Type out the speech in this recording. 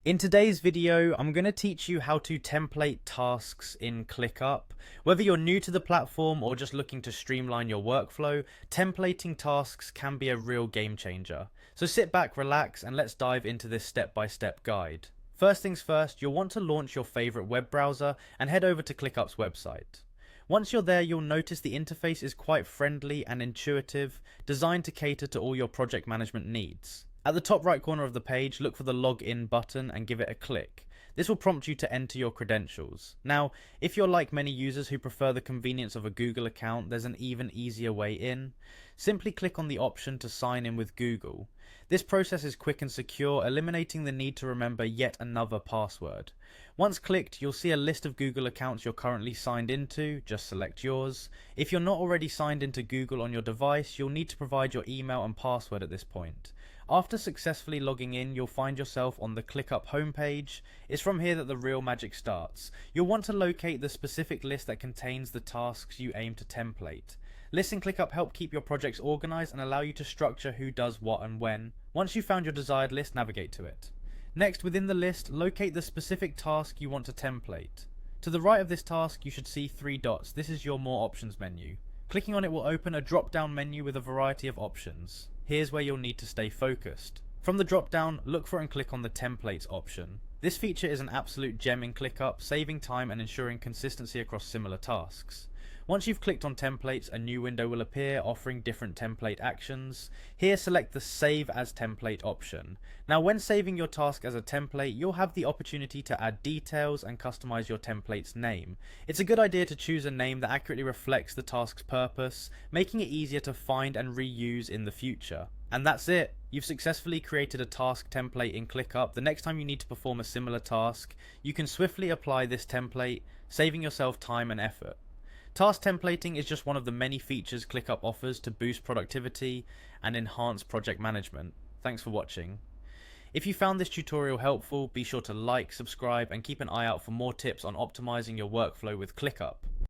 In today's video, I'm going to teach you how to template tasks in Clickup. Whether you're new to the platform or just looking to streamline your workflow, templating tasks can be a real game changer. So sit back, relax, and let's dive into this step-by-step guide. First things first, you'll want to launch your favorite web browser and head over to Clickup's website. Once you're there, you'll notice the interface is quite friendly and intuitive, designed to cater to all your project management needs. At the top right corner of the page, look for the login button and give it a click. This will prompt you to enter your credentials. Now, if you're like many users who prefer the convenience of a Google account, there's an even easier way in. Simply click on the option to sign in with Google. This process is quick and secure, eliminating the need to remember yet another password. Once clicked, you'll see a list of Google accounts you're currently signed into. Just select yours. If you're not already signed into Google on your device, you'll need to provide your email and password at this point. After successfully logging in, you'll find yourself on the Clickup homepage. It's from here that the real magic starts. You'll want to locate the specific list that contains the tasks you aim to template. Lists in Clickup help keep your projects organized and allow you to structure who does what and when. Once you've found your desired list, navigate to it. Next, within the list, locate the specific task you want to template. To the right of this task, you should see 3 dots. This is your More Options menu. Clicking on it will open a drop-down menu with a variety of options. Here's where you'll need to stay focused. From the drop-down, look for and click on the Templates option. This feature is an absolute gem in Clickup, saving time and ensuring consistency across similar tasks. Once you've clicked on templates, a new window will appear offering different template actions. Here, select the Save as Template option. Now, when saving your task as a template, you'll have the opportunity to add details and customize your template's name. It's a good idea to choose a name that accurately reflects the task's purpose, making it easier to find and reuse in the future. And that's it. You've successfully created a task template in Clickup. The next time you need to perform a similar task, you can swiftly apply this template, saving yourself time and effort. Task templating is just one of the many features Clickup offers to boost productivity and enhance project management. Thanks for watching. If you found this tutorial helpful, be sure to like, subscribe, and keep an eye out for more tips on optimizing your workflow with Clickup.